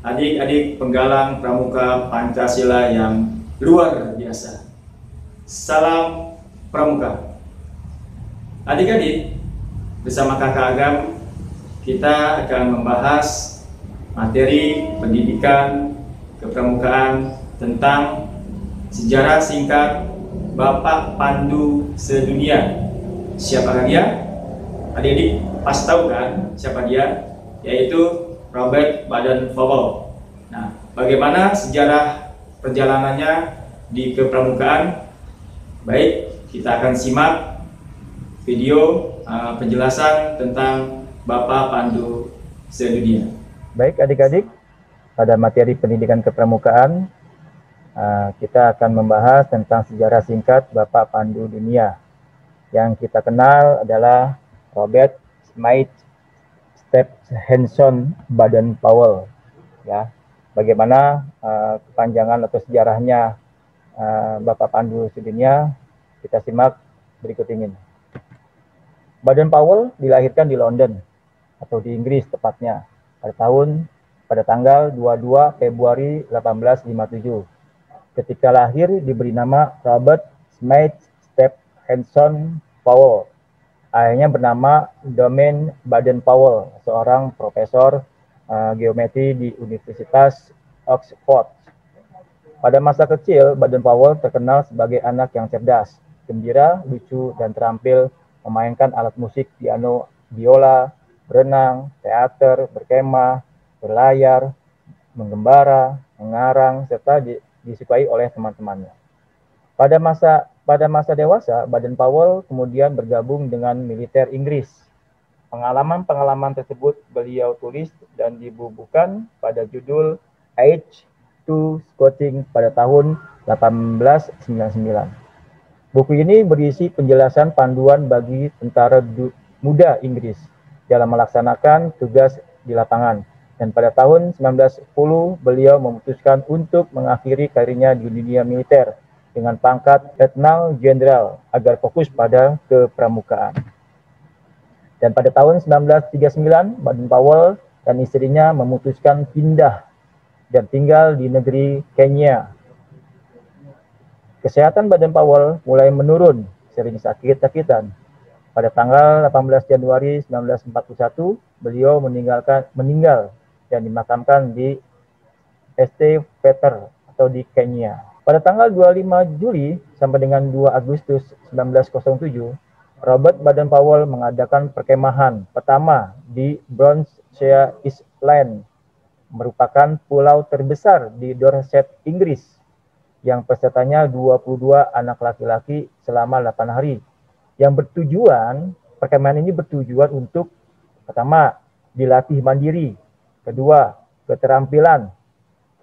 adik-adik penggalang pramuka Pancasila yang luar biasa. Salam Pramuka. Adik-adik, bersama Kakak Agam, kita akan membahas materi pendidikan kepramukaan tentang sejarah singkat Bapak Pandu Sedunia. Siapakah dia? Adik-adik pasti tahu kan siapa dia? Yaitu Robert Baden-Powell. Nah, bagaimana sejarah perjalanannya di kepramukaan? Baik, kita akan simak video penjelasan tentang Bapak Pandu Sedunia. Baik adik-adik, pada materi pendidikan kepramukaan kita akan membahas tentang sejarah singkat Bapak Pandu Dunia. Yang kita kenal adalah Robert Smythe Stephenson Baden-Powell. Ya, bagaimana kepanjangan atau sejarahnya Bapak Pandu Sedunia, kita simak berikut ini. Baden-Powell dilahirkan di London atau di Inggris tepatnya pada tanggal 22 Februari 1857. Ketika lahir diberi nama Robert Smythe Stephenson Powell. Ayahnya bernama Domain Baden-Powell, seorang profesor geometri di Universitas Oxford. Pada masa kecil, Baden-Powell terkenal sebagai anak yang cerdas, gembira, lucu, dan terampil memainkan alat musik piano, biola, berenang, teater, berkemah, berlayar, menggembara, mengarang, serta disukai oleh teman-temannya. Pada masa dewasa, Baden-Powell kemudian bergabung dengan militer Inggris. Pengalaman-pengalaman tersebut beliau tulis dan dibukukan pada judul Age to Scouting pada tahun 1899. Buku ini berisi penjelasan panduan bagi tentara muda Inggris dalam melaksanakan tugas di lapangan. Dan pada tahun 1910, beliau memutuskan untuk mengakhiri karirnya di dunia militer dengan pangkat Letnan Jenderal agar fokus pada kepramukaan. Dan pada tahun 1939, Baden-Powell dan istrinya memutuskan pindah dan tinggal di negeri Kenya. Kesehatan Baden-Powell mulai menurun, sering sakit-sakitan. Pada tanggal 18 Januari 1941, beliau meninggal dan dimakamkan di St. Peter atau di Kenya. Pada tanggal 25 Juli sampai dengan 2 Agustus 1907, Robert Baden-Powell mengadakan perkemahan pertama di Bronsea Island, merupakan pulau terbesar di Dorset, Inggris, yang pesertanya 22 anak laki-laki selama 8 hari. Perkemahan ini bertujuan untuk pertama, dilatih mandiri, kedua, keterampilan,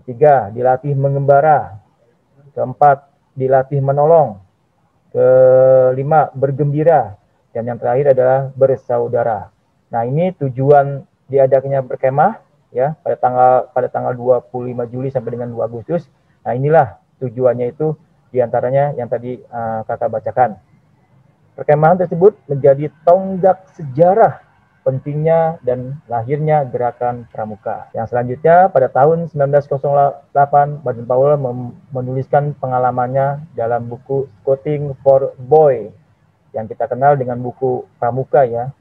ketiga, dilatih mengembara, keempat, dilatih menolong, kelima, bergembira, dan yang terakhir adalah bersaudara. Nah, ini tujuan diadakannya berkemah ya pada tanggal 25 Juli sampai dengan 2 Agustus. Nah, inilah tujuannya itu diantaranya yang tadi kakak bacakan. Perkemahan tersebut menjadi tonggak sejarah pentingnya dan lahirnya gerakan pramuka. Yang selanjutnya pada tahun 1908 Baden-Powell menuliskan pengalamannya dalam buku Scouting for Boy yang kita kenal dengan buku Pramuka ya,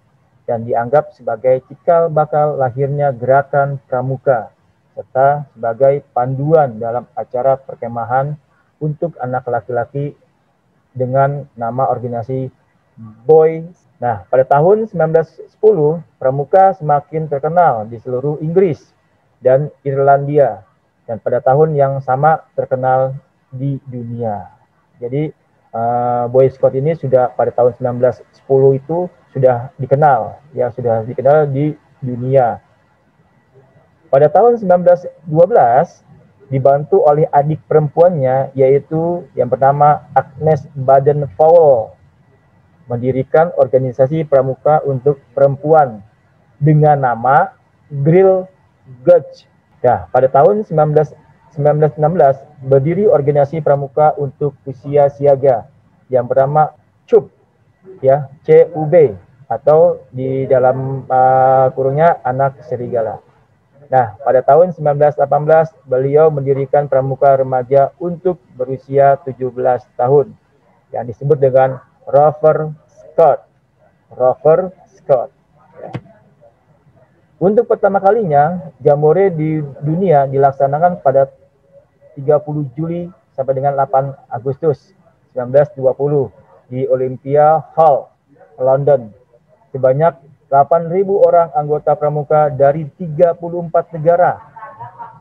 dan dianggap sebagai cikal bakal lahirnya gerakan pramuka serta sebagai panduan dalam acara perkemahan untuk anak laki-laki dengan nama organisasi Boy. Nah, pada tahun 1910, pramuka semakin terkenal di seluruh Inggris dan Irlandia, dan pada tahun yang sama terkenal di dunia. Jadi, Boy Scout ini sudah pada tahun 1910 itu sudah dikenal di dunia. Pada tahun 1912, dibantu oleh adik perempuannya, yaitu yang bernama Agnes Baden-Powell, mendirikan organisasi pramuka untuk perempuan dengan nama Girl Guides. Nah, pada tahun 1916, berdiri organisasi pramuka untuk usia siaga yang bernama CUB, ya, CUB, atau di dalam kurungnya anak serigala. Nah, pada tahun 1918 beliau mendirikan Pramuka Remaja untuk berusia 17 tahun yang disebut dengan Rover Scout. Rover Scout. Ya. Untuk pertama kalinya, Jamboree di dunia dilaksanakan pada 30 Juli sampai dengan 8 Agustus 1920 di Olympia Hall, London. Sebanyak 8.000 orang anggota pramuka dari 34 negara.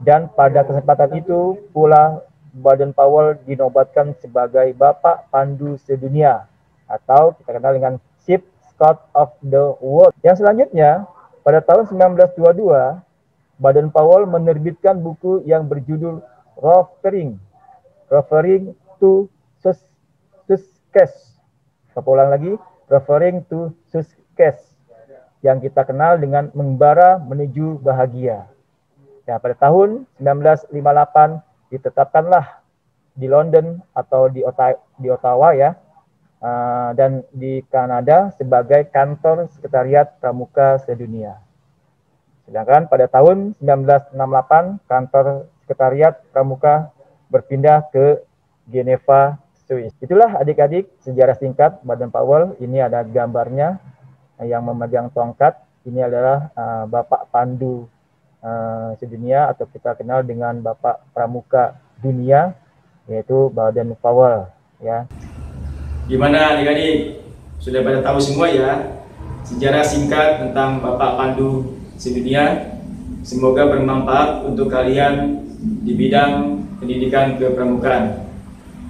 Dan pada kesempatan itu pula Baden-Powell dinobatkan sebagai Bapak Pandu Sedunia atau kita kenal dengan Chief Scout of the World. Yang selanjutnya, pada tahun 1922, Baden-Powell menerbitkan buku yang berjudul Rovering to Success. Saya ulang lagi, Referring to Success, yang kita kenal dengan Mengembara Menuju Bahagia. Ya, pada tahun 1958 ditetapkanlah di London atau di Ottawa ya, dan di Kanada sebagai kantor sekretariat Pramuka Sedunia. Sedangkan pada tahun 1968 kantor sekretariat Pramuka berpindah ke Geneva, Swiss. Itulah adik-adik sejarah singkat Baden-Powell. Ini ada gambarnya yang memegang tongkat. Ini adalah Bapak Pandu Sedunia atau kita kenal dengan Bapak Pramuka Dunia, yaitu Baden-Powell ya. Gimana adik-adik? Sudah pada tahu semua ya sejarah singkat tentang Bapak Pandu Sedunia. Semoga bermanfaat untuk kalian di bidang pendidikan kepramukaan.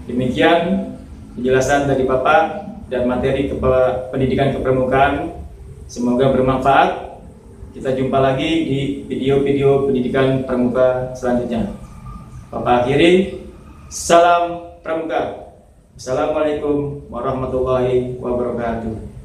Demikian penjelasan dari Bapak dan materi pendidikan kepramukaan. Semoga bermanfaat. Kita jumpa lagi di video-video pendidikan pramuka selanjutnya. Bapak akhiri, salam pramuka. Assalamualaikum warahmatullahi wabarakatuh.